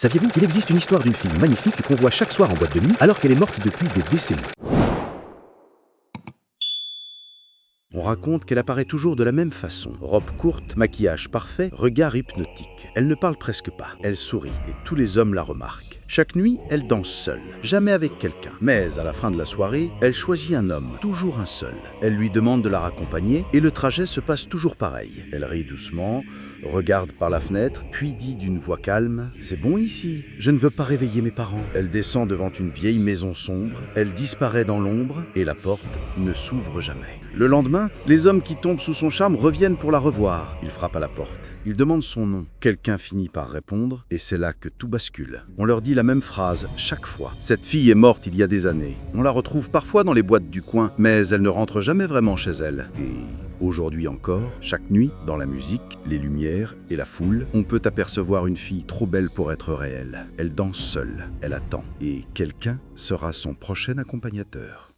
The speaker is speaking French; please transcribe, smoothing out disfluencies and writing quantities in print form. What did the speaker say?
Saviez-vous qu'il existe une histoire d'une fille magnifique qu'on voit chaque soir en boîte de nuit alors qu'elle est morte depuis des décennies? On raconte qu'elle apparaît toujours de la même façon. Robe courte, maquillage parfait, regard hypnotique. Elle ne parle presque pas. Elle sourit et tous les hommes la remarquent. Chaque nuit, elle danse seule, jamais avec quelqu'un. Mais à la fin de la soirée, elle choisit un homme, toujours un seul. Elle lui demande de la raccompagner et le trajet se passe toujours pareil. Elle rit doucement, regarde par la fenêtre, puis dit d'une voix calme « C'est bon ici, je ne veux pas réveiller mes parents ». Elle descend devant une vieille maison sombre, elle disparaît dans l'ombre et la porte ne s'ouvre jamais. Le lendemain, les hommes qui tombent sous son charme reviennent pour la revoir. Ils frappent à la porte. Ils demandent son nom. Quelqu'un finit par répondre et c'est là que tout bascule. On leur dit la même phrase chaque fois. Cette fille est morte il y a des années. On la retrouve parfois dans les boîtes du coin, mais elle ne rentre jamais vraiment chez elle. Et aujourd'hui encore, chaque nuit, dans la musique, les lumières et la foule, on peut apercevoir une fille trop belle pour être réelle. Elle danse seule, elle attend. Et quelqu'un sera son prochain accompagnateur.